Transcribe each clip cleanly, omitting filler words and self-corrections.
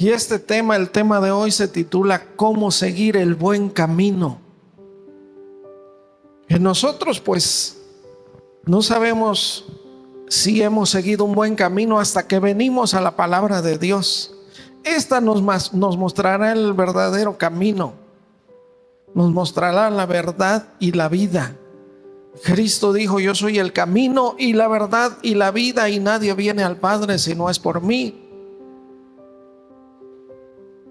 Y este tema, el tema de hoy se titula ¿Cómo seguir el buen camino? Que nosotros pues no sabemos si hemos seguido un buen camino hasta que venimos a la palabra de Dios. Esta nos mostrará el verdadero camino, nos mostrará la verdad y la vida. Cristo dijo: yo soy el camino y la verdad y la vida, y nadie viene al Padre si no es por mí.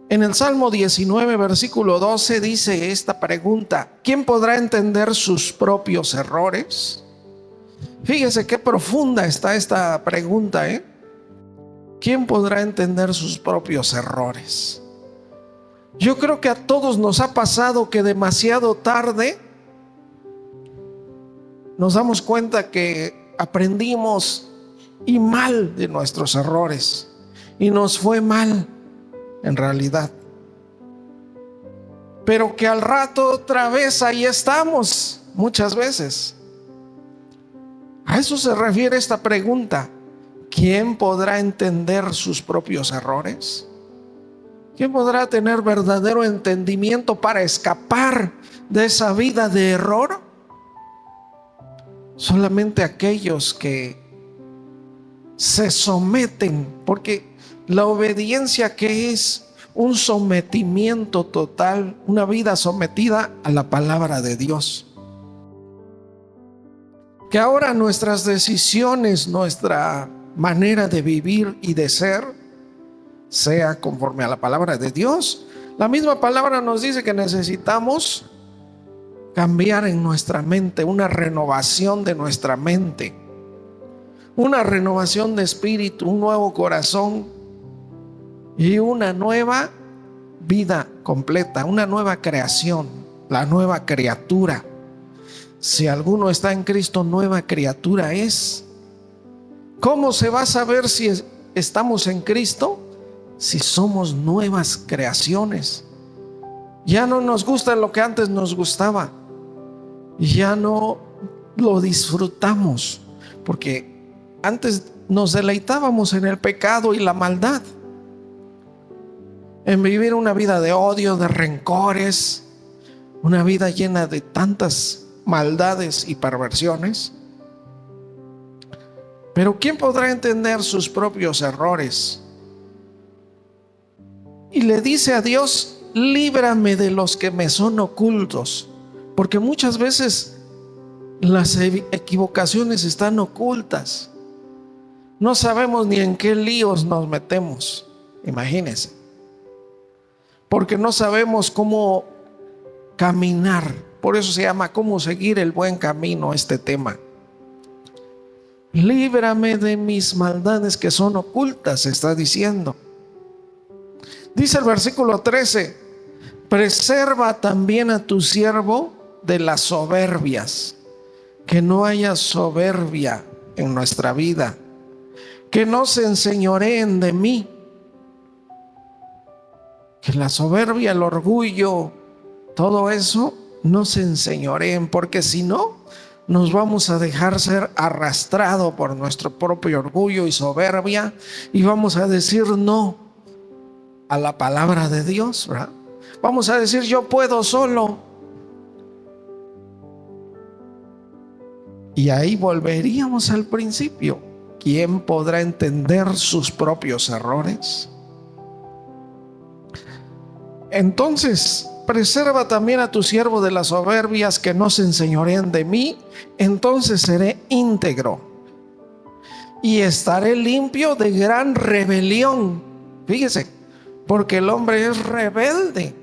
En el Salmo 19, versículo 12 dice esta pregunta: ¿quién podrá entender sus propios errores? Fíjese qué profunda está esta pregunta, ¿eh? ¿Quién podrá entender sus propios errores? Yo creo que a todos nos ha pasado que demasiado tarde nos damos cuenta que aprendimos y mal de nuestros errores, y nos fue mal en realidad, pero que al rato otra vez ahí estamos muchas veces. A eso se refiere esta pregunta: ¿quién podrá entender sus propios errores? ¿Quién podrá tener verdadero entendimiento para escapar de esa vida de error? Solamente aquellos que se someten, porque la obediencia, que es un sometimiento total, una vida sometida a la palabra de Dios. Que ahora nuestras decisiones, nuestra manera de vivir y de ser, sea conforme a la palabra de Dios. La misma palabra nos dice que necesitamos cambiar en nuestra mente, una renovación de nuestra mente, una renovación de espíritu, un nuevo corazón y una nueva vida completa, una nueva creación, la nueva criatura. Si alguno está en Cristo, nueva criatura es. ¿Cómo se va a saber si estamos en Cristo? Si somos nuevas creaciones. Ya no nos gusta lo que antes nos gustaba, ya no lo disfrutamos, porque antes nos deleitábamos en el pecado y la maldad, en vivir una vida de odio, de rencores, una vida llena de tantas maldades y perversiones. Pero ¿quién podrá entender sus propios errores? Y le dice a Dios: líbrame de los que me son ocultos, porque muchas veces las equivocaciones están ocultas. No sabemos ni en qué líos nos metemos, imagínense, porque no sabemos cómo caminar. Por eso se llama ¿cómo seguir el buen camino? Este tema. Líbrame de mis maldades que son ocultas, está diciendo. Dice el versículo 13: preserva también a tu siervo de las soberbias. Que no haya soberbia en nuestra vida, que no se enseñoreen de mí, que la soberbia, el orgullo, todo eso no se enseñoreen, porque si no, nos vamos a dejar ser arrastrado por nuestro propio orgullo y soberbia, y vamos a decir no a la palabra de Dios, ¿verdad? Vamos a decir: yo puedo solo. Y ahí volveríamos al principio: ¿quién podrá entender sus propios errores? Entonces, preserva también a tu siervo de las soberbias, que no se enseñoreen de mí. Entonces seré íntegro y estaré limpio de gran rebelión. Fíjese, porque el hombre es rebelde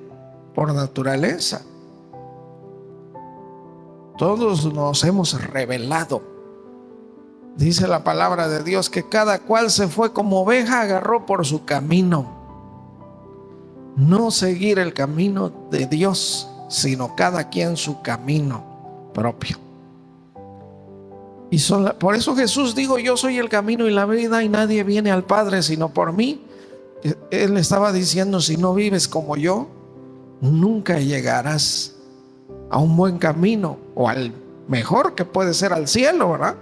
por naturaleza. Todos nos hemos rebelado. Dice la palabra de Dios que cada cual se fue como oveja, agarró por su camino. No seguir el camino de Dios, sino cada quien su camino propio. Y por eso Jesús dijo: yo soy el camino y la vida, y nadie viene al Padre sino por mí. Él estaba diciendo: si no vives como yo, nunca llegarás a un buen camino, o al mejor, que puede ser al cielo, ¿verdad?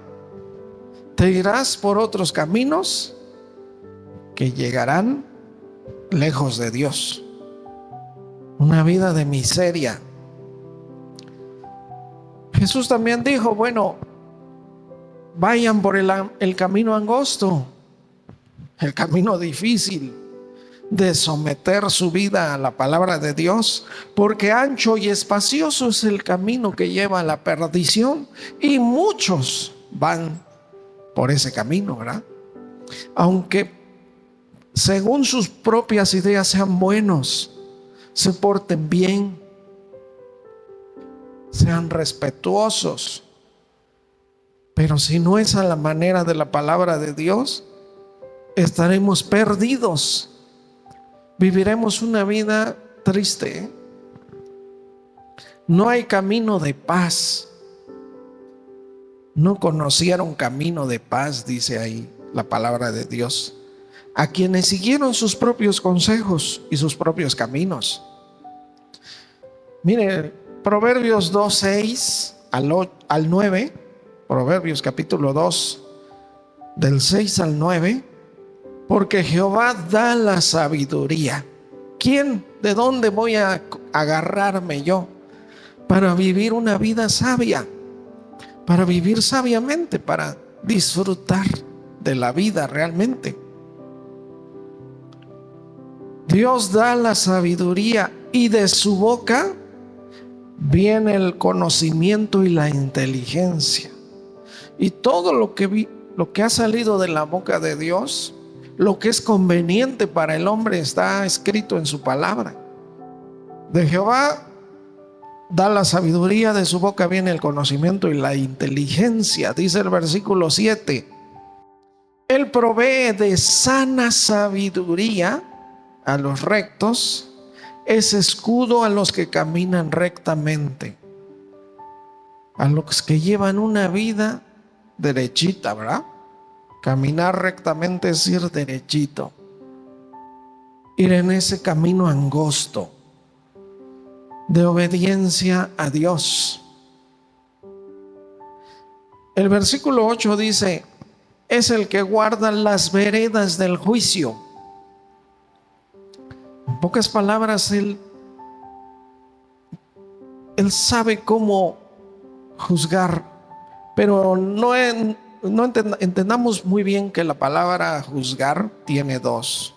Te irás por otros caminos que llegarán lejos de Dios, una vida de miseria. Jesús también dijo, bueno, vayan por el camino angosto, el camino difícil de someter su vida a la palabra de Dios, porque ancho y espacioso es el camino que lleva a la perdición y muchos van por ese camino, ¿verdad? Aunque según sus propias ideas sean buenos, se porten bien, sean respetuosos, pero si no es a la manera de la palabra de Dios, estaremos perdidos. Viviremos una vida triste. No hay camino de paz. No conocieron camino de paz, dice ahí la palabra de Dios, a quienes siguieron sus propios consejos y sus propios caminos. Mire, Proverbios 2:6 al 9, Proverbios capítulo 2, del 6 al 9, porque Jehová da la sabiduría. ¿Quién? ¿De dónde voy a agarrarme yo para vivir una vida sabia? Para vivir sabiamente, para disfrutar de la vida realmente. Dios da la sabiduría y de su boca viene el conocimiento y la inteligencia. Y todo lo que ha salido de la boca de Dios, lo que es conveniente para el hombre, está escrito en su palabra. De Jehová da la sabiduría, de su boca viene el conocimiento y la inteligencia. Dice el versículo 7: Él provee de sana sabiduría a los rectos, es escudo a los que caminan rectamente, a los que llevan una vida derechita, ¿verdad? Caminar rectamente es ir derechito, ir en ese camino angosto de obediencia a Dios. El versículo 8 dice: es el que guarda las veredas del juicio. En pocas palabras, Él sabe cómo juzgar, pero no entendamos muy bien que la palabra juzgar tiene dos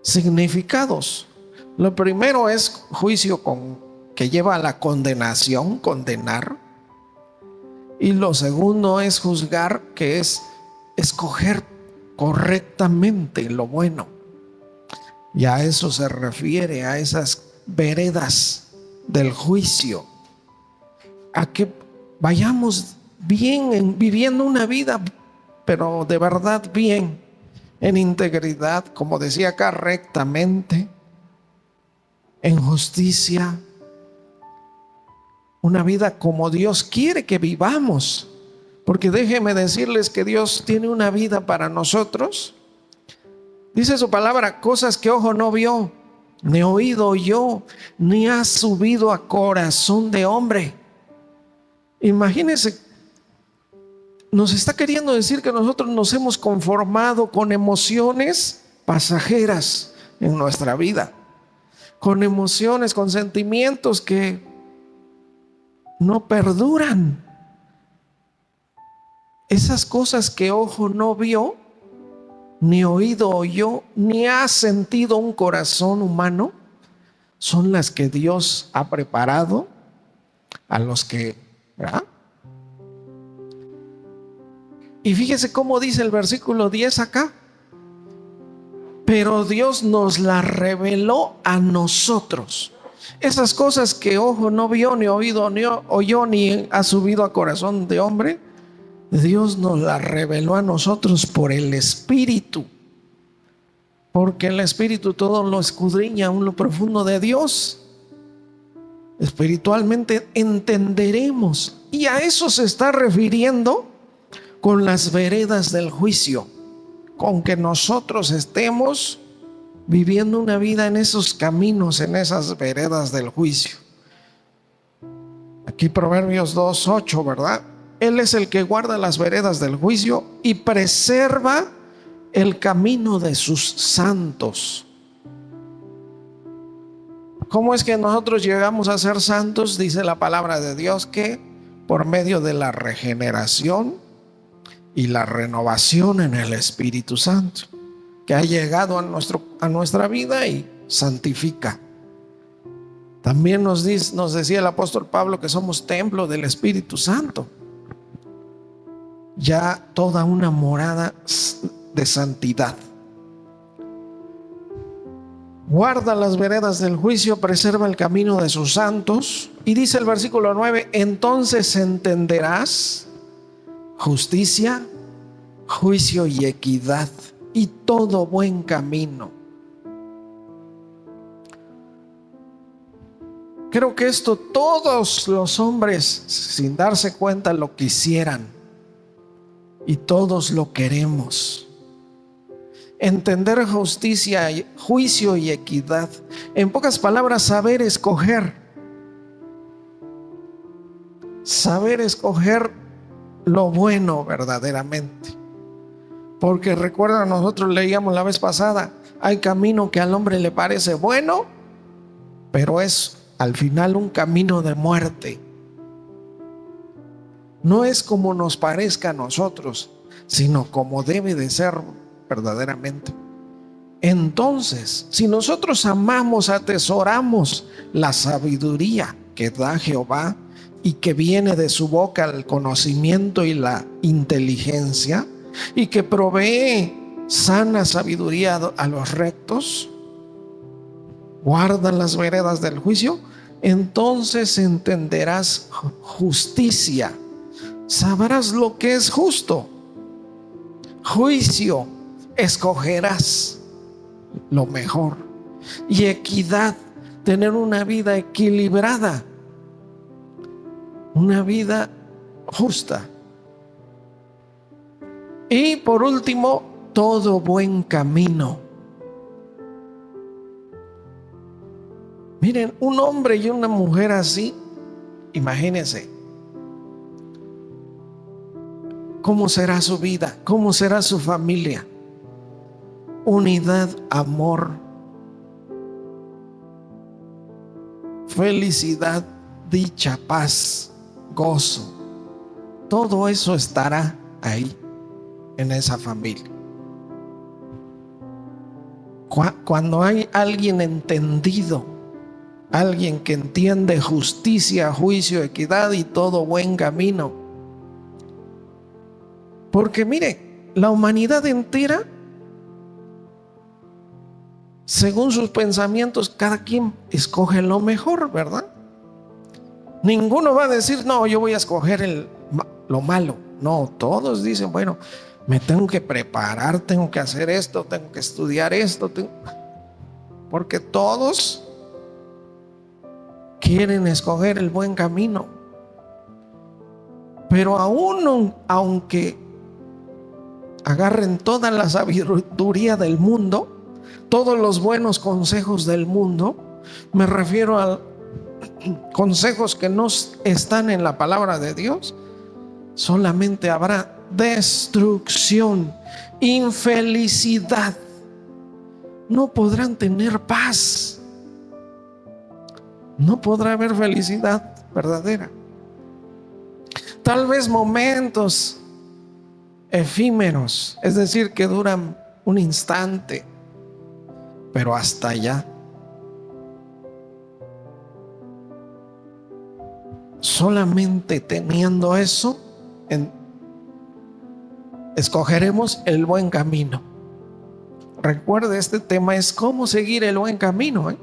significados. Lo primero es juicio que lleva a la condenación, condenar. Y lo segundo es juzgar, que es escoger correctamente lo bueno. Y a eso se refiere, a esas veredas del juicio, a que vayamos bien, viviendo una vida, pero de verdad bien, en integridad, como decía acá, rectamente, en justicia, una vida como Dios quiere que vivamos. Porque déjenme decirles que Dios tiene una vida para nosotros. Dice su palabra: cosas que ojo no vio, ni oído oyó, ni ha subido a corazón de hombre. Imagínense, nos está queriendo decir que nosotros nos hemos conformado con emociones pasajeras en nuestra vida, con emociones, con sentimientos que no perduran. Esas cosas que ojo no vio, ni oído oyó, ni ha sentido un corazón humano, son las que Dios ha preparado a los que, ¿verdad? Y fíjese cómo dice el versículo 10 acá: pero Dios nos las reveló a nosotros. Esas cosas que ojo no vio, ni oído ni oyó, ni ha subido a corazón de hombre, Dios nos las reveló a nosotros por el Espíritu. Porque el Espíritu todo lo escudriña aún lo profundo de Dios. Espiritualmente entenderemos. Y a eso se está refiriendo con las veredas del juicio. Con que nosotros estemos viviendo una vida en esos caminos, en esas veredas del juicio. Aquí Proverbios 2:8, ¿verdad? Él es el que guarda las veredas del juicio y preserva el camino de sus santos. ¿Cómo es que nosotros llegamos a ser santos? Dice la palabra de Dios que por medio de la regeneración y la renovación en el Espíritu Santo, que ha llegado a nuestra vida y santifica. También nos decía el apóstol Pablo que somos templo del Espíritu Santo. Ya toda una morada de santidad. Guarda las veredas del juicio, preserva el camino de sus santos. Y dice el versículo 9, entonces entenderás justicia, juicio y equidad y todo buen camino. Creo que esto todos los hombres, sin darse cuenta, lo quisieran. Y todos lo queremos. Entender justicia, juicio y equidad. En pocas palabras, saber escoger. Saber escoger lo bueno verdaderamente. Porque recuerda, nosotros leíamos la vez pasada, hay camino que al hombre le parece bueno, pero es al final un camino de muerte. No es como nos parezca a nosotros, sino como debe de ser verdaderamente. Entonces, si nosotros amamos, atesoramos la sabiduría que da Jehová y que viene de su boca el conocimiento y la inteligencia, y que provee sana sabiduría a los rectos, guardan las veredas del juicio, entonces entenderás justicia, sabrás lo que es justo, juicio, escogerás lo mejor, y equidad, tener una vida equilibrada, una vida justa. Y por último, todo buen camino. Miren, un hombre y una mujer así, imagínense cómo será su vida, cómo será su familia. Unidad, amor, felicidad, dicha, paz, gozo. Todo eso estará ahí en esa familia. Cuando hay alguien entendido, alguien que entiende justicia, juicio, equidad y todo buen camino. Porque mire, la humanidad entera, según sus pensamientos, cada quien escoge lo mejor, ¿verdad? Ninguno va a decir, no, yo voy a escoger lo malo. No, todos dicen, bueno, me tengo que preparar, tengo que hacer esto, tengo que estudiar esto, porque todos quieren escoger el buen camino. Pero aunque agarren toda la sabiduría del mundo, todos los buenos consejos del mundo, me refiero a consejos que no están en la palabra de Dios, solamente habrá destrucción, infelicidad. No podrán tener paz. No podrá haber felicidad verdadera. Tal vez momentos efímeros, es decir, que duran un instante, pero hasta allá. Solamente teniendo eso, escogeremos el buen camino. Recuerde, este tema es cómo seguir el buen camino,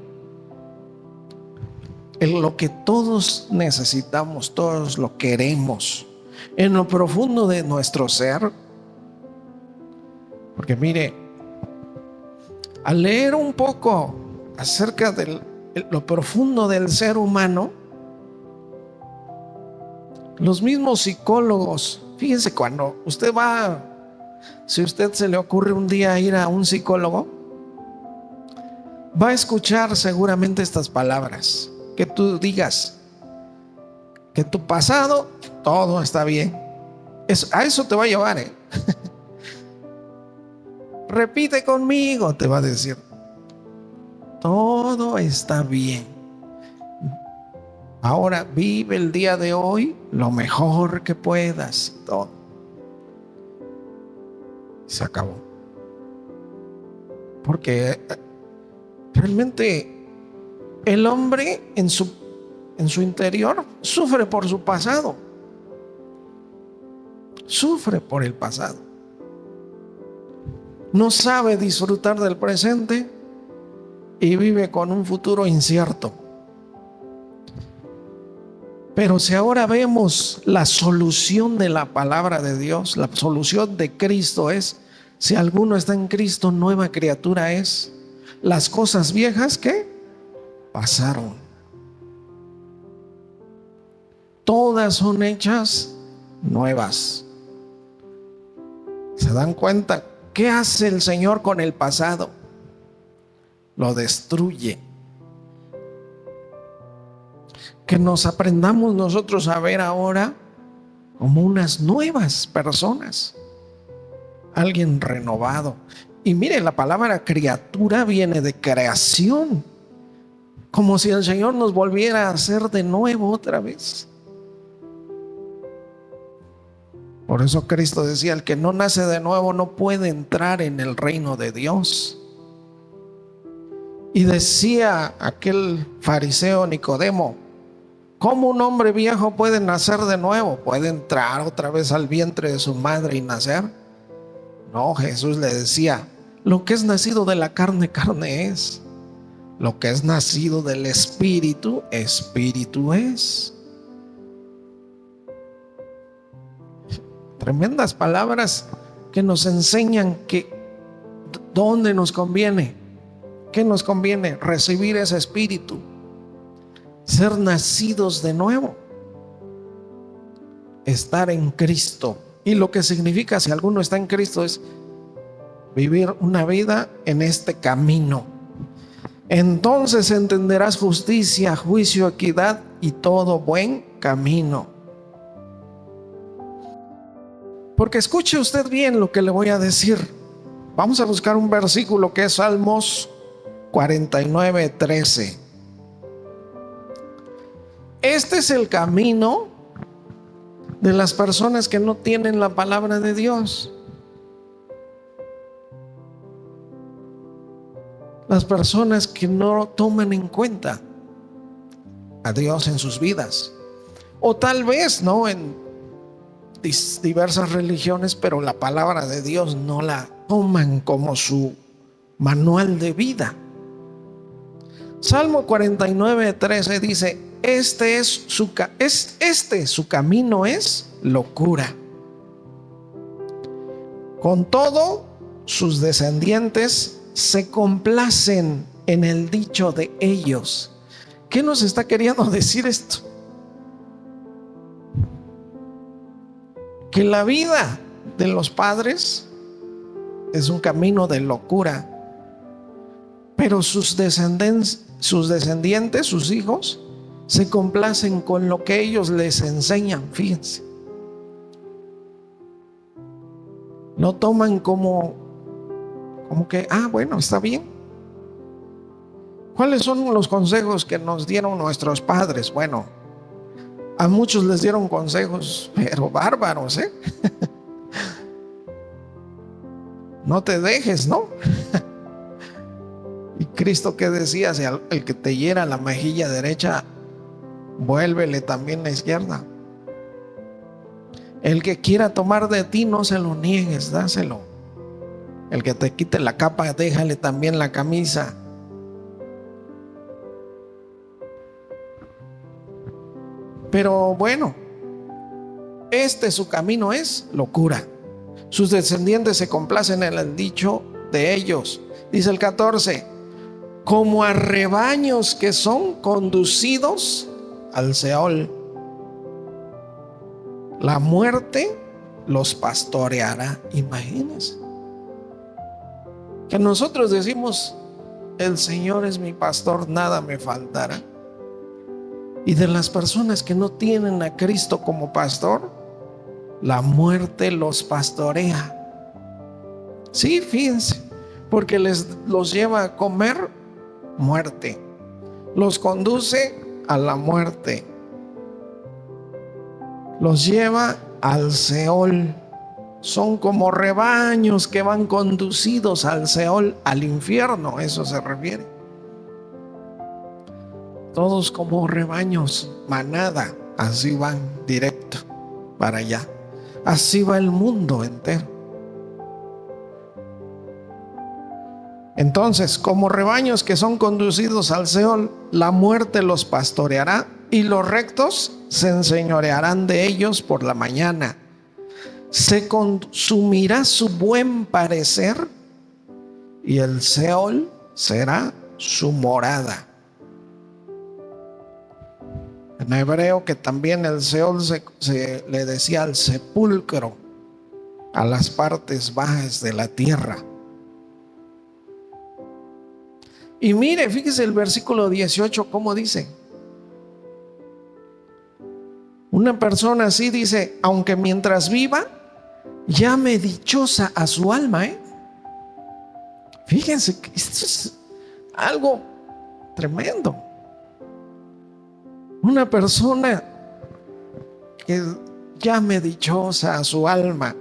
lo que todos necesitamos, todos lo queremos en lo profundo de nuestro ser. Porque mire, al leer un poco acerca de lo profundo del ser humano, los mismos psicólogos, fíjense, cuando usted va, si a usted se le ocurre un día ir a un psicólogo, va a escuchar seguramente estas palabras. Que tú digas que tu pasado todo está bien. A eso te va a llevar, Repite conmigo, te va a decir. Todo está bien. Ahora vive el día de hoy lo mejor que puedas. Todo. Se acabó. Porque realmente el hombre en su interior sufre por su pasado. Sufre por el pasado. No sabe disfrutar del presente y vive con un futuro incierto. Pero si ahora vemos la solución de la palabra de Dios, la solución de Cristo es: si alguno está en Cristo, nueva criatura es. Las cosas viejas que pasaron, todas son hechas nuevas. ¿Se dan cuenta? ¿Qué hace el Señor con el pasado? Lo destruye. Que nos aprendamos nosotros a ver ahora como unas nuevas personas, alguien renovado. Y mire, la palabra criatura viene de creación, como si el Señor nos volviera a hacer de nuevo otra vez. Por eso Cristo decía: el que no nace de nuevo no puede entrar en el reino de Dios. Y decía aquel fariseo Nicodemo: ¿cómo un hombre viejo puede nacer de nuevo? ¿Puede entrar otra vez al vientre de su madre y nacer? No, Jesús le decía: lo que es nacido de la carne, carne es. Lo que es nacido del Espíritu, Espíritu es. Tremendas palabras que nos enseñan que dónde nos conviene, qué nos conviene: recibir ese Espíritu, ser nacidos de nuevo, estar en Cristo. Y lo que significa, si alguno está en Cristo, es vivir una vida en este camino. Entonces entenderás justicia, juicio, equidad y todo buen camino. Porque escuche usted bien lo que le voy a decir. Vamos a buscar un versículo que es Salmos 49:13. Este es el camino de las personas que no tienen la palabra de Dios. Las personas que no toman en cuenta a Dios en sus vidas. O tal vez no en diversas religiones, pero la palabra de Dios no la toman como su manual de vida. Salmo 49:13 dice: su camino es locura. Con todo, sus descendientes se complacen en el dicho de ellos. ¿Qué nos está queriendo decir esto? Que la vida de los padres es un camino de locura, pero sus descendientes, sus hijos, se complacen con lo que ellos les enseñan. Fíjense, no toman como que, bueno, está bien. ¿Cuáles son los consejos que nos dieron nuestros padres? Bueno, a muchos les dieron consejos, pero bárbaros, ¿eh? No te dejes, ¿no? Y Cristo, ¿qué decía? Si el que te hiera la mejilla derecha, vuélvele también la izquierda. El que quiera tomar de ti, no se lo niegues, dáselo. El que te quite la capa, déjale también la camisa. Pero bueno, su camino es locura. Sus descendientes se complacen en el dicho de ellos. Dice el 14: como a rebaños que son conducidos al Seol, la muerte los pastoreará. Imagínense que nosotros decimos: el Señor es mi pastor, nada me faltará. Y de las personas que no tienen a Cristo como pastor, la muerte los pastorea. Sí, fíjense, porque los lleva a comer muerte, los conduce a la muerte, los lleva al Seol. Son como rebaños que van conducidos al Seol, al infierno, eso se refiere. Todos como rebaños, manada, así van directo para allá. Así va el mundo entero. Entonces, como rebaños que son conducidos al Seol, la muerte los pastoreará y los rectos se enseñorearán de ellos por la mañana. Se consumirá su buen parecer y el Seol será su morada. En hebreo, que también el Seol se le decía al sepulcro, a las partes bajas de la tierra. Y mire, fíjese el versículo 18, ¿cómo dice? Una persona así dice: aunque mientras viva, llame dichosa a su alma. Fíjense que esto es algo tremendo. Una persona que llame dichosa a su alma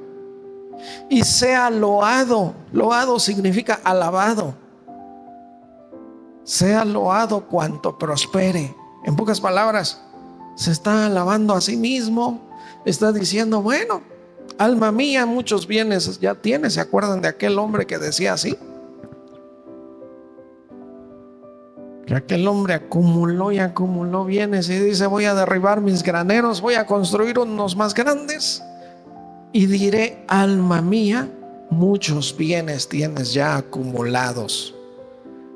y sea loado. Loado significa alabado. Sea loado cuanto prospere. En pocas palabras, se está alabando a sí mismo. Está diciendo: bueno, alma mía, muchos bienes ya tienes. ¿Se acuerdan de aquel hombre que decía así? Que aquel hombre acumuló y acumuló bienes y dice: voy a derribar mis graneros, voy a construir unos más grandes y diré: alma mía, muchos bienes tienes ya acumulados.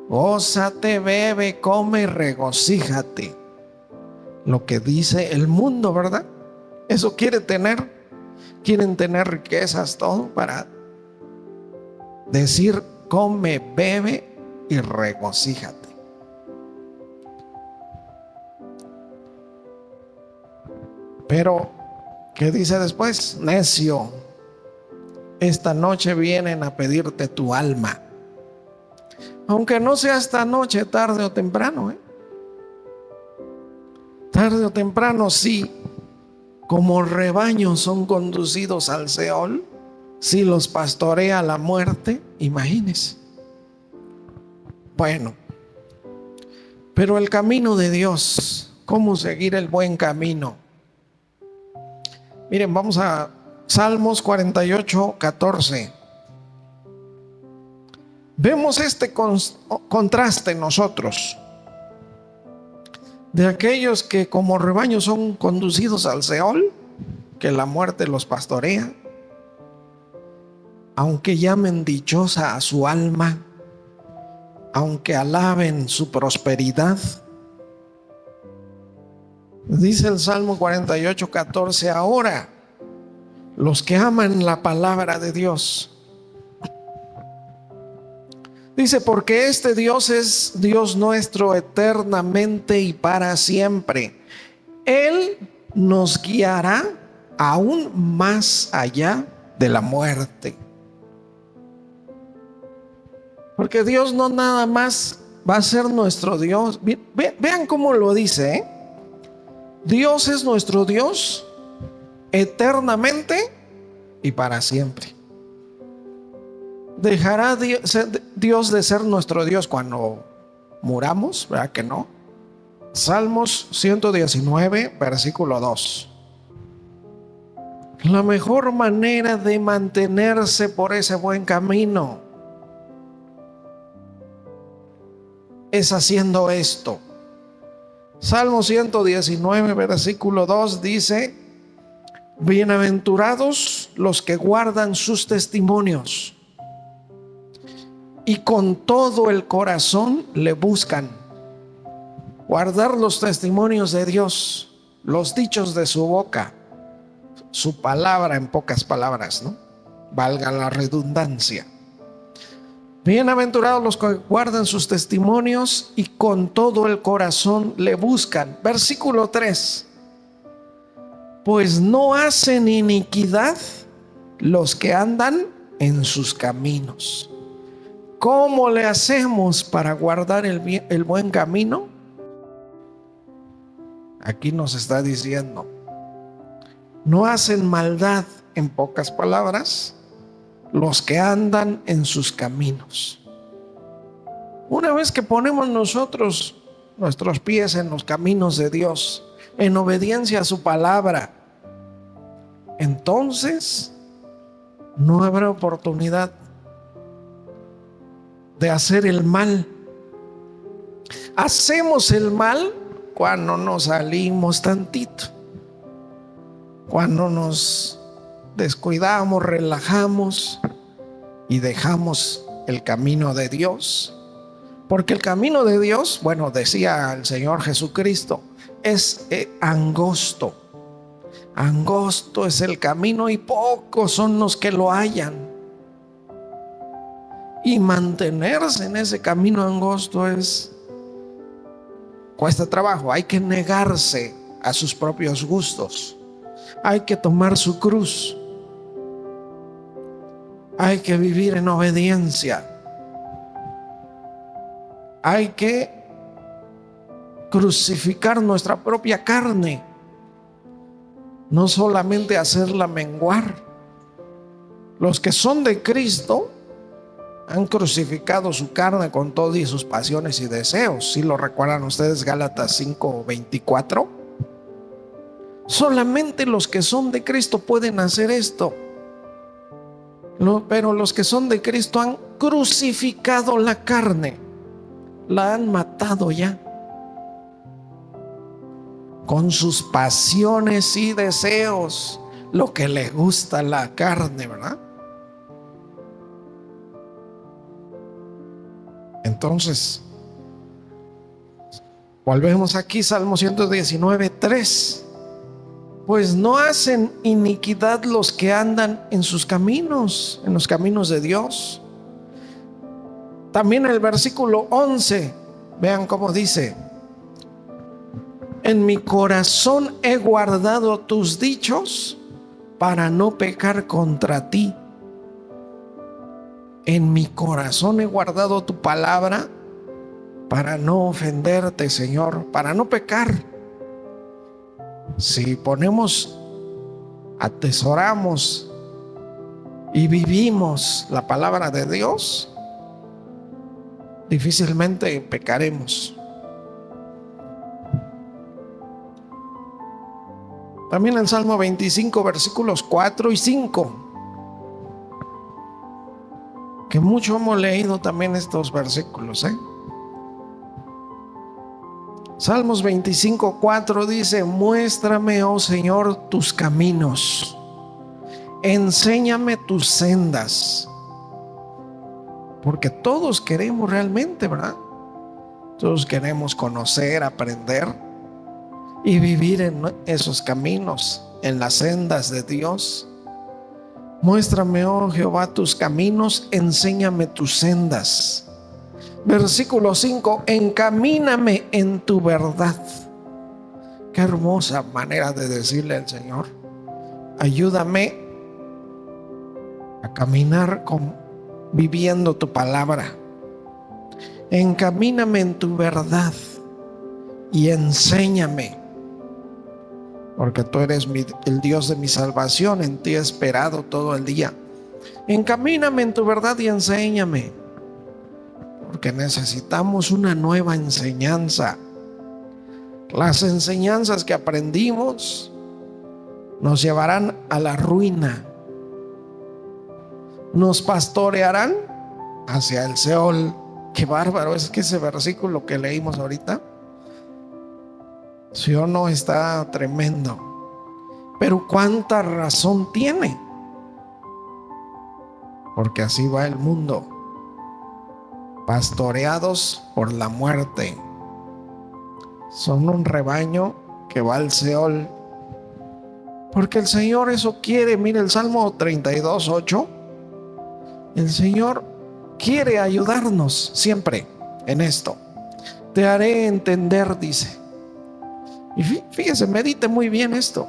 Gózate, bebe, come y regocíjate. Lo que dice el mundo, ¿verdad? Eso quiere tener. Quieren tener riquezas, todo para decir: come, bebe y regocíjate. Pero, ¿qué dice después? Necio, esta noche vienen a pedirte tu alma. Aunque no sea esta noche, tarde o temprano, tarde o temprano, sí. Como rebaños son conducidos al Seol, si los pastorea la muerte, imagínense. Bueno, pero el camino de Dios, ¿cómo seguir el buen camino? Miren, vamos a Salmos 48, 14. Vemos este contraste nosotros de aquellos que como rebaños son conducidos al Seol, que la muerte los pastorea, aunque llamen dichosa a su alma, aunque alaben su prosperidad. Dice el Salmo 48, 14, ahora los que aman la palabra de Dios. Dice: porque este Dios es Dios nuestro eternamente y para siempre. Él nos guiará aún más allá de la muerte. Porque Dios no nada más va a ser nuestro Dios. Vean cómo lo dice, Dios es nuestro Dios eternamente y para siempre. ¿Dejará Dios de ser nuestro Dios cuando muramos? ¿Verdad que no? Salmos 119, versículo 2. La mejor manera de mantenerse por ese buen camino es haciendo esto. Salmo 119, versículo 2 dice: bienaventurados los que guardan sus testimonios y con todo el corazón le buscan. Guardar los testimonios de Dios, los dichos de su boca, su palabra, en pocas palabras, ¿no? Valga la redundancia. Bienaventurados los que guardan sus testimonios y con todo el corazón le buscan. Versículo 3. Pues no hacen iniquidad los que andan en sus caminos. ¿Cómo le hacemos para guardar el buen camino? Aquí nos está diciendo: No hacen maldad, en pocas palabras, los que andan en sus caminos. Una vez que ponemos nosotros nuestros pies en los caminos de Dios, en obediencia a su palabra, entonces no habrá oportunidad de hacer el mal. Hacemos el mal cuando nos salimos tantito, cuando nos descuidamos, relajamos y dejamos el camino de Dios. Porque el camino de Dios, bueno, decía el Señor Jesucristo, es angosto. Angosto es el camino y pocos son los que lo hallan. Y mantenerse en ese camino angosto cuesta trabajo. Hay que negarse a sus propios gustos. Hay que tomar su cruz. Hay que vivir en obediencia. Hay que crucificar nuestra propia carne, no solamente hacerla menguar. Los que son de Cristo han crucificado su carne con todo y sus pasiones y deseos. ¿Sí lo recuerdan ustedes? Gálatas 5:24. Solamente los que son de Cristo pueden hacer esto. Pero los que son de Cristo han crucificado la carne. La han matado ya con sus pasiones y deseos, lo que le gusta a la carne, ¿verdad? Entonces, volvemos aquí, Salmo 119:3. Pues no hacen iniquidad los que andan en sus caminos, en los caminos de Dios. También el versículo 11, vean cómo dice: en mi corazón he guardado tus dichos para no pecar contra ti. En mi corazón he guardado tu palabra para no ofenderte, Señor, para no pecar. Si atesoramos y vivimos la palabra de Dios, difícilmente pecaremos. También el Salmo 25, versículos 4 y 5, que mucho hemos leído también estos versículos, Salmos 25:4 dice: muéstrame, oh Señor, tus caminos, enséñame tus sendas. Porque todos queremos realmente, ¿verdad? Todos queremos conocer, aprender y vivir en esos caminos, en las sendas de Dios. Muéstrame, oh Jehová, tus caminos, enséñame tus sendas. Versículo 5: encamíname en tu verdad. Qué hermosa manera de decirle al Señor: ayúdame a caminar viviendo tu palabra. Encamíname en tu verdad y enséñame, porque tú eres el Dios de mi salvación. En ti he esperado todo el día. Encamíname en tu verdad y enséñame, porque necesitamos una nueva enseñanza. Las enseñanzas que aprendimos nos llevarán a la ruina, nos pastorearán hacia el Seol. Qué bárbaro es que ese versículo que leímos ahorita, ¿sí o no? Está tremendo. Pero cuánta razón tiene, porque así va el mundo, pastoreados por la muerte. Son un rebaño que va al Seol, porque el Señor eso quiere. Mire el Salmo 32:8. El Señor quiere ayudarnos siempre en esto. Te haré entender, dice. Y fíjese, medite muy bien esto.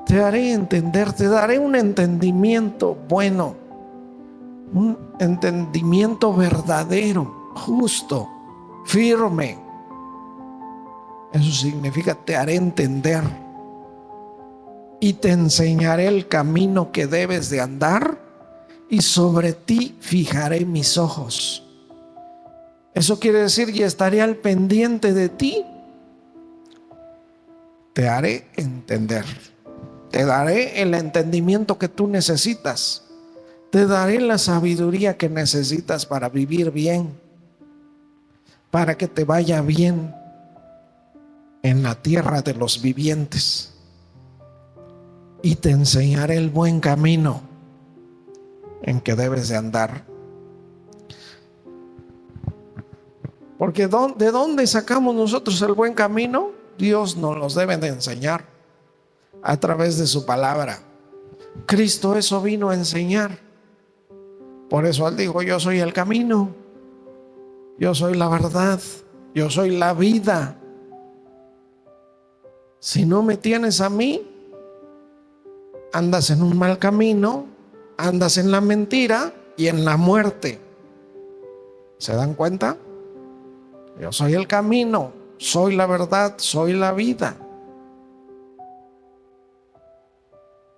Te haré entender, te daré un entendimiento bueno, un entendimiento verdadero, justo, firme. Eso significa te haré entender. y te enseñaré el camino que debes de andar, y sobre ti fijaré mis ojos. Eso quiere decir, y estaré al pendiente de ti. Te haré entender. Te daré el entendimiento que tú necesitas. Te daré la sabiduría que necesitas para vivir bien, para que te vaya bien en la tierra de los vivientes. Y te enseñaré el buen camino en que debes de andar. Porque ¿de dónde sacamos nosotros el buen camino? Dios nos los debe de enseñar a través de su palabra. Cristo eso vino a enseñar. Por eso Él dijo: yo soy el camino, yo soy la verdad, yo soy la vida. Si no me tienes a mí, andas en un mal camino, andas en la mentira y en la muerte. ¿Se dan cuenta? Yo soy el camino, soy la verdad, soy la vida.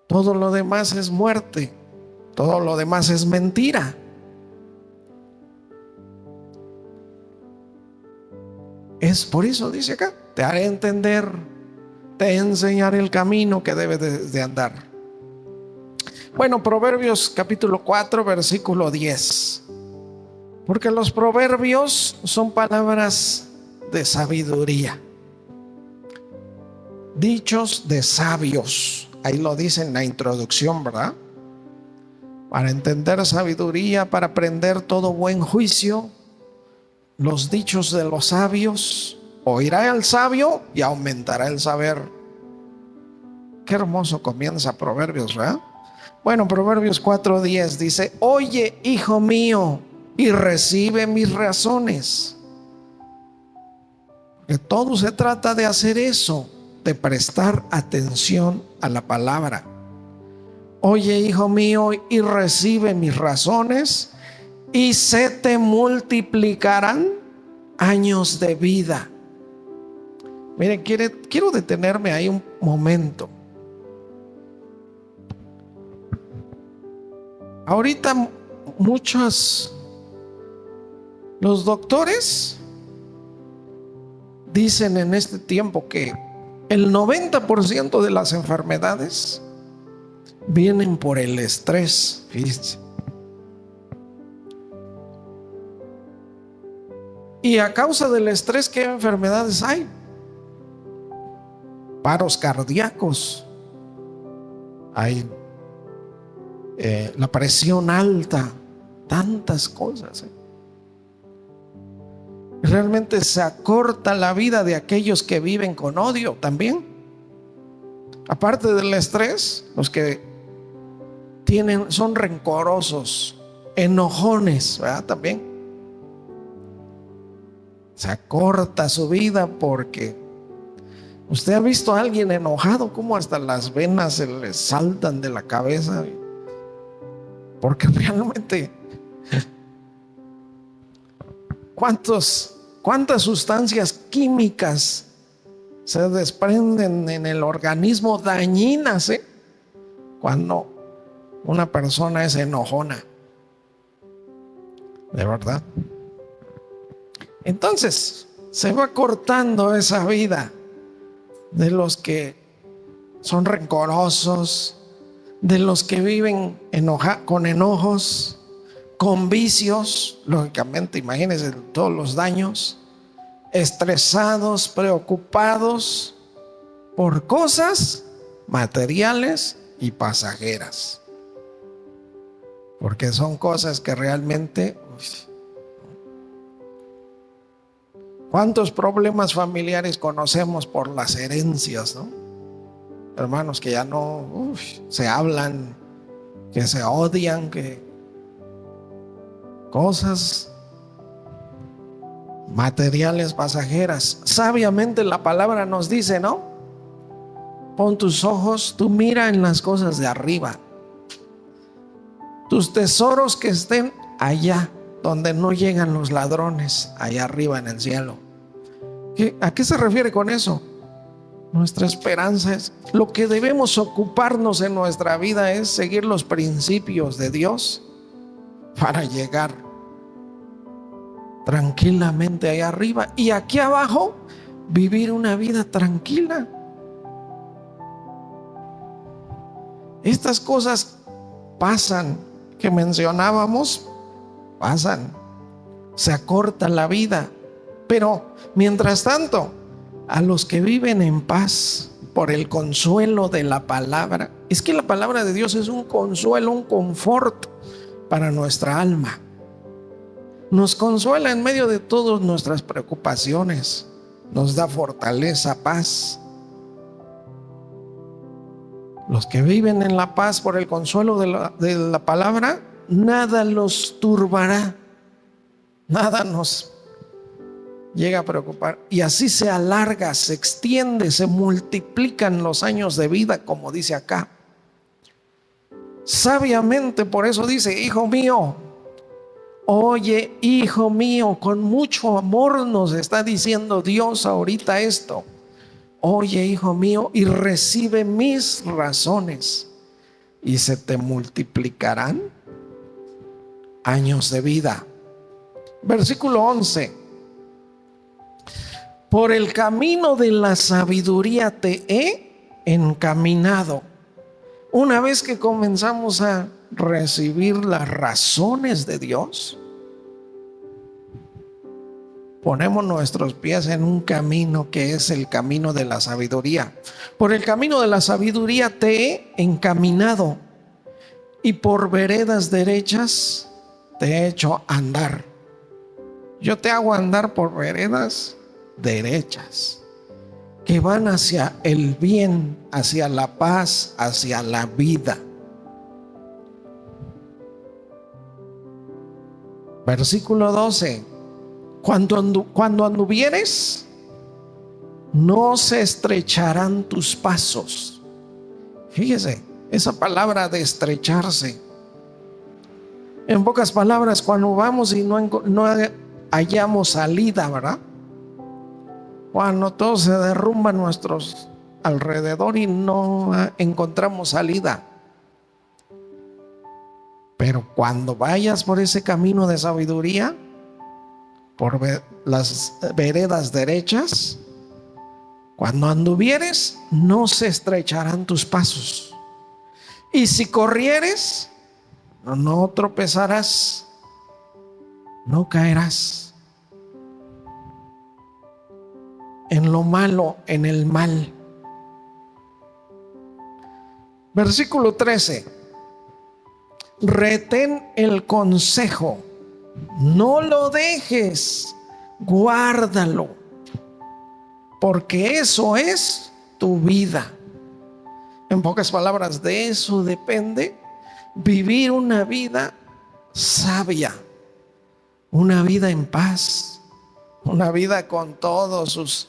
Todo lo demás es muerte, todo lo demás es mentira. Es por eso dice acá: te haré entender, te enseñaré el camino que debes de andar. Bueno, Proverbios capítulo 4, versículo 10. Porque los proverbios son palabras de sabiduría, dichos de sabios. Ahí lo dice en la introducción, ¿verdad? Para entender sabiduría, para aprender todo buen juicio, los dichos de los sabios. Oirá el sabio y aumentará el saber. Qué hermoso comienza Proverbios, ¿verdad? Bueno, Proverbios 4:10 dice: oye, hijo mío, y recibe mis razones. Que todo se trata de hacer eso, de prestar atención a la palabra. Oye, hijo mío, y recibe mis razones, y se te multiplicarán años de vida. Miren, quiero detenerme ahí un momento. Ahorita los doctores dicen en este tiempo que el 90% de las enfermedades vienen por el estrés. Fíjense. Y a causa del estrés, ¿qué enfermedades hay? Paros cardíacos, hay la presión alta, tantas cosas. Realmente se acorta la vida de aquellos que viven con odio también. Aparte del estrés, los que son rencorosos, enojones, ¿verdad? También se acorta su vida, porque usted ha visto a alguien enojado como hasta las venas se le saltan de la cabeza, porque realmente ¿cuántas sustancias químicas se desprenden en el organismo dañinas, cuando una persona es enojona? De verdad. Entonces se va cortando esa vida de los que son rencorosos, de los que viven con enojos, con vicios, lógicamente, imagínense todos los daños, estresados, preocupados por cosas materiales y pasajeras, porque son cosas que realmente... ¿Cuántos problemas familiares conocemos por las herencias, no? Hermanos que ya no se hablan, que se odian, que cosas materiales, pasajeras. Sabiamente la palabra nos dice, ¿no? Pon tus ojos, tú mira en las cosas de arriba. Tus tesoros que estén allá, donde no llegan los ladrones, allá arriba en el cielo. ¿A qué se refiere con eso? Nuestra esperanza es, lo que debemos ocuparnos en nuestra vida es seguir los principios de Dios para llegar tranquilamente ahí arriba, y aquí abajo vivir una vida tranquila. Estas cosas pasan, que mencionábamos, pasan, se acorta la vida, pero mientras tanto, a los que viven en paz por el consuelo de la palabra, es que la palabra de Dios es un consuelo, un confort para nuestra alma. Nos consuela en medio de todas nuestras preocupaciones, nos da fortaleza, paz. Los que viven en la paz por el consuelo de la palabra, nada los turbará, nada nos llega a preocupar. Y así se alarga, se extiende, se multiplican los años de vida, como dice acá. Sabiamente, por eso dice: hijo mío, oye, hijo mío, con mucho amor nos está diciendo Dios ahorita esto. Oye, hijo mío, y recibe mis razones, y se te multiplicarán años de vida. Versículo 11. Por el camino de la sabiduría te he encaminado. Una vez que comenzamos a recibir las razones de Dios, ponemos nuestros pies en un camino que es el camino de la sabiduría. Por el camino de la sabiduría te he encaminado, y por veredas derechas te he hecho andar. Yo te hago andar por veredas derechas que van hacia el bien, hacia la paz, hacia la vida. Versículo 12. Cuando anduvieres, no se estrecharán tus pasos. Fíjese, esa palabra de estrecharse. En pocas palabras, cuando vamos y no hallamos salida, ¿verdad? Cuando todo se derrumba a nuestros alrededor y no encontramos salida. Pero cuando vayas por ese camino de sabiduría, por las veredas derechas, cuando anduvieres, no se estrecharán tus pasos. Y si corrieres, no tropezarás, no caerás en lo malo, en el mal. Versículo 13. Retén el consejo, no lo dejes, guárdalo, porque eso es tu vida. En pocas palabras, de eso depende vivir una vida sabia, una vida en paz, una vida con todos sus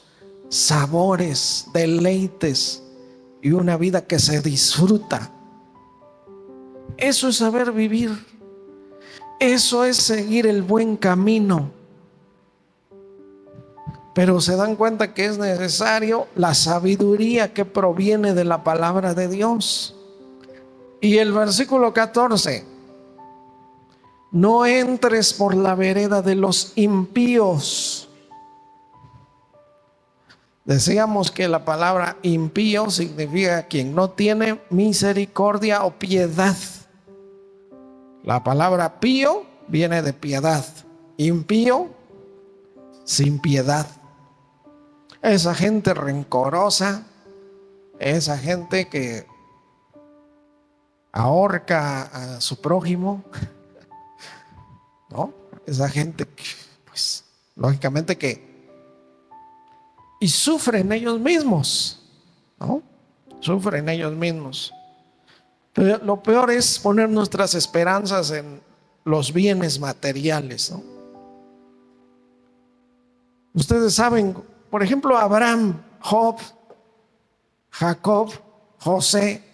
sabores, deleites, y una vida que se disfruta. Eso es saber vivir. Eso es seguir el buen camino. Pero se dan cuenta que es necesario la sabiduría que proviene de la palabra de Dios. Y el versículo 14. No entres por la vereda de los impíos. Decíamos que la palabra impío significa quien no tiene misericordia o piedad. La palabra pío viene de piedad. Impío, sin piedad. Esa gente rencorosa, esa gente que ahorca a su prójimo, ¿no? Esa gente que, pues, lógicamente que y sufren ellos mismos, ¿no? Sufren ellos mismos. Pero lo peor es poner nuestras esperanzas en los bienes materiales, ¿no? Ustedes saben, por ejemplo, Abraham, Job, Jacob, José,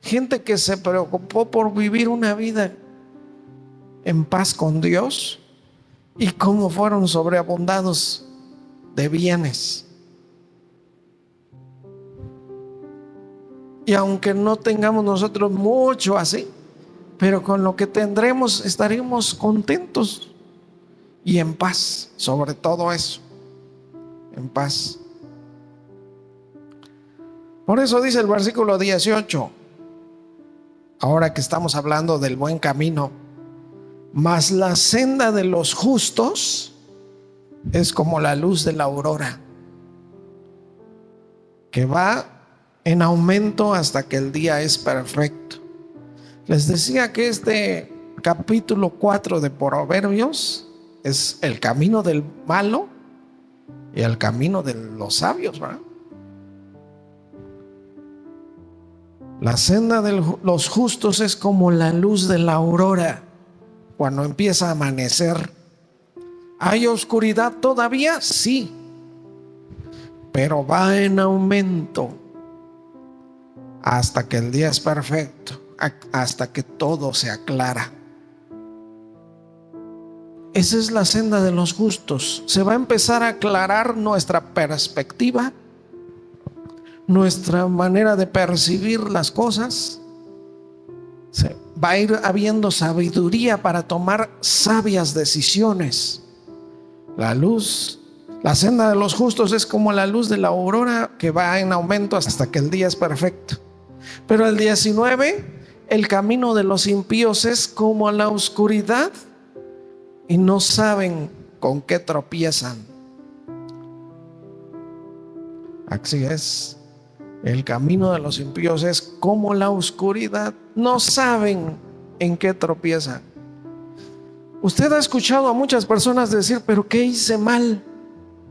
gente que se preocupó por vivir una vida en paz con Dios, y cómo fueron sobreabundados de bienes. Y aunque no tengamos nosotros mucho así, pero con lo que tendremos estaremos contentos y en paz, sobre todo eso, en paz. Por eso dice el versículo 18, ahora que estamos hablando del buen camino: mas la senda de los justos es como la luz de la aurora, que va en aumento hasta que el día es perfecto. Les decía que este capítulo 4 de Proverbios es el camino del malo y el camino de los sabios, ¿verdad? La senda de los justos es como la luz de la aurora cuando empieza a amanecer. ¿Hay oscuridad todavía? Sí, pero va en aumento hasta que el día es perfecto, hasta que todo se aclara. Esa es la senda de los justos. Se va a empezar a aclarar nuestra perspectiva, nuestra manera de percibir las cosas. Va a ir habiendo sabiduría para tomar sabias decisiones. La senda de los justos es como la luz de la aurora que va en aumento hasta que el día es perfecto. Pero el 19, el camino de los impíos es como la oscuridad y no saben con qué tropiezan. Así es. El camino de los impíos es como la oscuridad. No saben en qué tropiezan. Usted ha escuchado a muchas personas decir: pero ¿qué hice mal?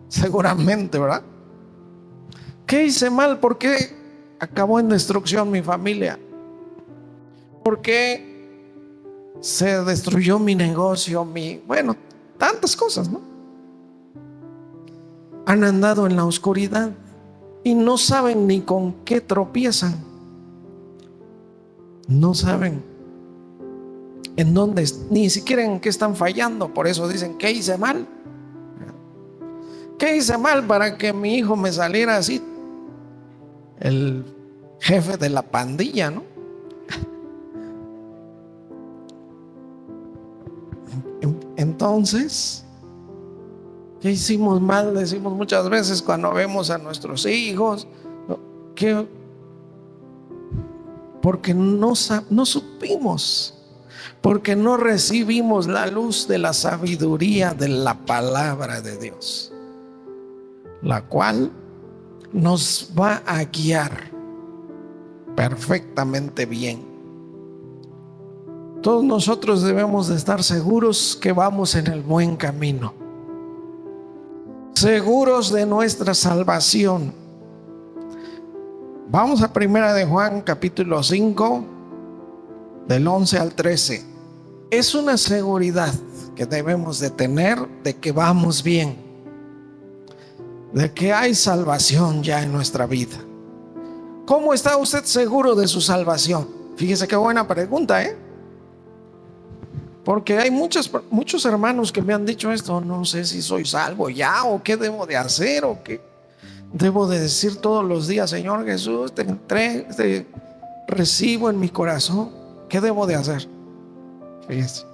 Seguramente, ¿verdad? ¿Qué hice mal? ¿Por qué acabó en destrucción mi familia? ¿Por qué se destruyó mi negocio? Bueno, tantas cosas, ¿no? Han andado en la oscuridad y no saben ni con qué tropiezan. No saben en dónde, ni siquiera en qué están fallando. Por eso dicen: ¿qué hice mal? ¿Qué hice mal para que mi hijo me saliera así? El jefe de la pandilla, ¿no? Entonces, ¿qué hicimos mal? Decimos muchas veces cuando vemos a nuestros hijos, que porque no supimos, porque no recibimos la luz de la sabiduría de la palabra de Dios, la cual nos va a guiar perfectamente bien. Todos nosotros debemos de estar seguros que vamos en el buen camino, seguros de nuestra salvación. Vamos a 1 de Juan capítulo 5 del 11 al 13. Es una seguridad que debemos de tener de que vamos bien, de que hay salvación ya en nuestra vida. ¿Cómo está usted seguro de su salvación? Fíjese qué buena pregunta, porque hay muchos hermanos que me han dicho esto: no sé si soy salvo ya, o qué debo de hacer, o qué debo de decir todos los días: Señor Jesús, te recibo en mi corazón. ¿Qué debo de hacer? Fíjense.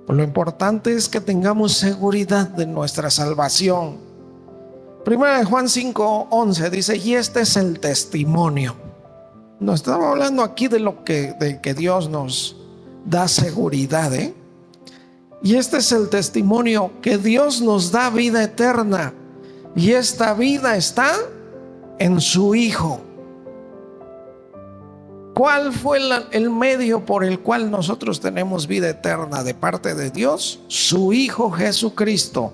Lo importante es que tengamos seguridad de nuestra salvación. Primera de Juan 5:11 dice: y este es el testimonio. Nos estamos hablando aquí de que Dios nos da seguridad, y este es el testimonio, que Dios nos da vida eterna, y esta vida está en su Hijo. ¿Cuál fue el medio por el cual nosotros tenemos vida eterna de parte de Dios? Su Hijo Jesucristo.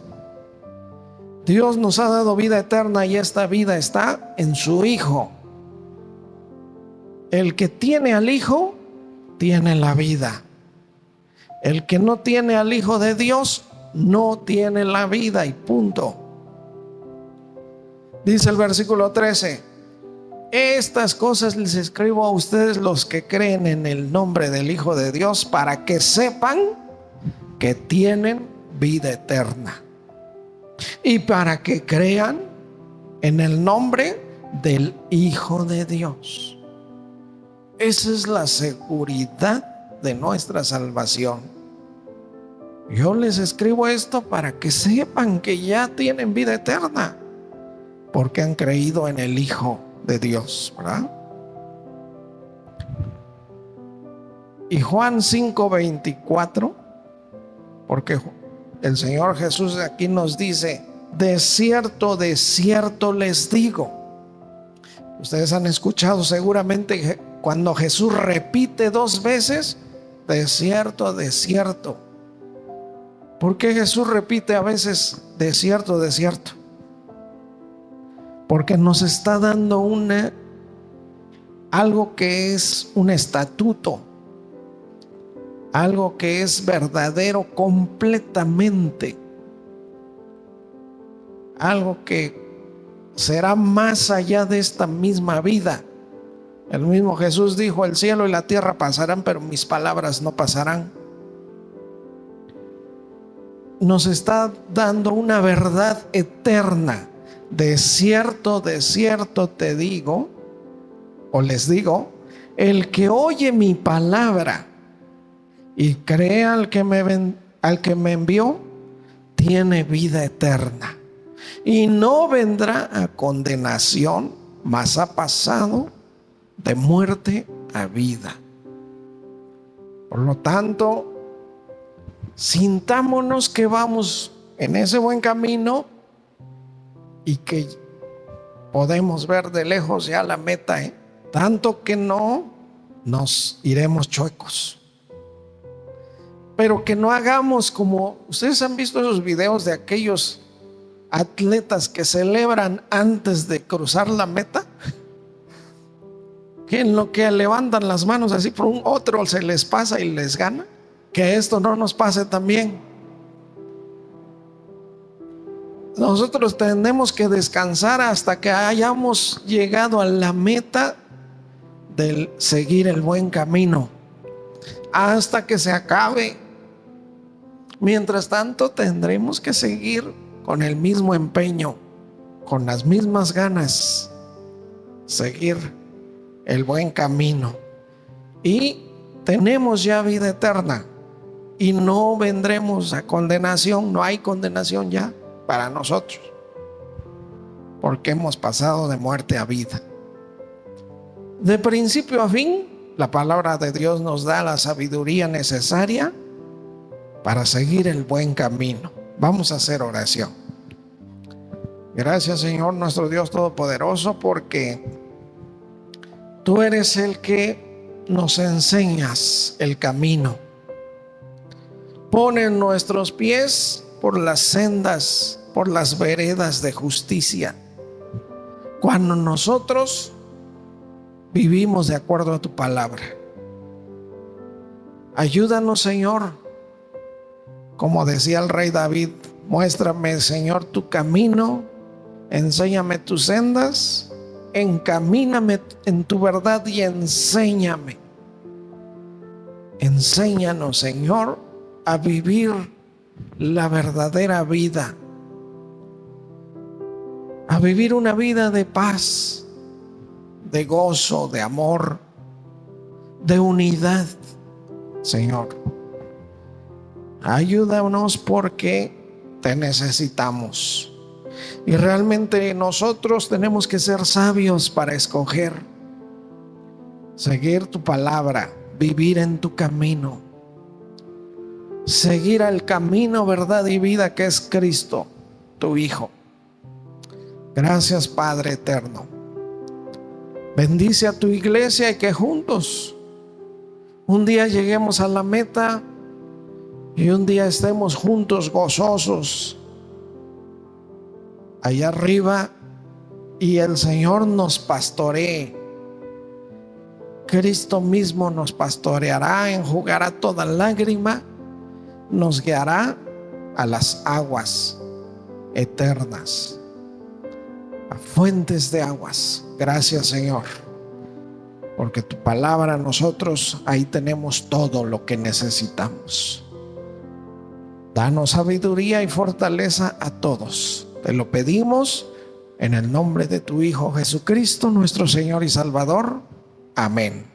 Dios nos ha dado vida eterna y esta vida está en su Hijo. El que tiene al Hijo tiene la vida. El que no tiene al Hijo de Dios no tiene la vida, y punto. Dice el versículo 13: estas cosas les escribo a ustedes los que creen en el nombre del Hijo de Dios, para que sepan que tienen vida eterna, y para que crean en el nombre del Hijo de Dios. Esa es la seguridad de nuestra salvación. Yo les escribo esto para que sepan que ya tienen vida eterna, porque han creído en el Hijo de Dios, ¿verdad? Y Juan 5:24, porque el Señor Jesús aquí nos dice: de cierto les digo. Ustedes han escuchado seguramente cuando Jesús repite 2 veces, de cierto. ¿Por qué Jesús repite a veces de cierto? Porque nos está dando algo que es un estatuto, algo que es verdadero completamente, algo que será más allá de esta misma vida. El mismo Jesús dijo: el cielo y la tierra pasarán, pero mis palabras no pasarán. Nos está dando una verdad eterna. De cierto te digo, o les digo, el que oye mi palabra y cree al que me envió, tiene vida eterna y no vendrá a condenación, mas ha pasado de muerte a vida. Por lo tanto, sintámonos que vamos en ese buen camino y que podemos ver de lejos ya la meta, tanto que no nos iremos chuecos. Pero que no hagamos como ustedes han visto esos videos de aquellos atletas que celebran antes de cruzar la meta, que en lo que levantan las manos así por un otro se les pasa y les gana. Que esto no nos pase también. Nosotros tenemos que descansar hasta que hayamos llegado a la meta del seguir el buen camino, hasta que se acabe. Mientras tanto, tendremos que seguir con el mismo empeño, con las mismas ganas, seguir el buen camino. Y tenemos ya vida eterna y no vendremos a condenación. No hay condenación ya para nosotros, porque hemos pasado de muerte a vida. De principio a fin, la palabra de Dios nos da la sabiduría necesaria para seguir el buen camino. Vamos a hacer oración. Gracias, Señor nuestro Dios Todopoderoso, porque tú eres el que nos enseñas el camino. Pone nuestros pies por las sendas, por las veredas de justicia, cuando nosotros vivimos de acuerdo a tu palabra. Ayúdanos, Señor, como decía el rey David: muéstrame, Señor, tu camino, enséñame tus sendas, encamíname en tu verdad y enséñame. Enséñanos, Señor, a vivir la verdadera vida, a vivir una vida de paz, de gozo, de amor, de unidad, Señor. Ayúdanos porque te necesitamos. Y realmente nosotros tenemos que ser sabios para escoger, seguir tu palabra, vivir en tu camino, seguir al camino, verdad y vida que es Cristo, tu Hijo. Gracias, Padre eterno. Bendice a tu iglesia y que juntos un día lleguemos a la meta y un día estemos juntos gozosos allá arriba y el Señor nos pastoree. Cristo mismo nos pastoreará, enjugará toda lágrima, nos guiará a las aguas eternas, a fuentes de aguas. Gracias, Señor, porque tu palabra, nosotros ahí tenemos todo lo que necesitamos. Danos sabiduría y fortaleza a todos. Te lo pedimos En el nombre de tu Hijo Jesucristo, nuestro Señor y Salvador. Amén.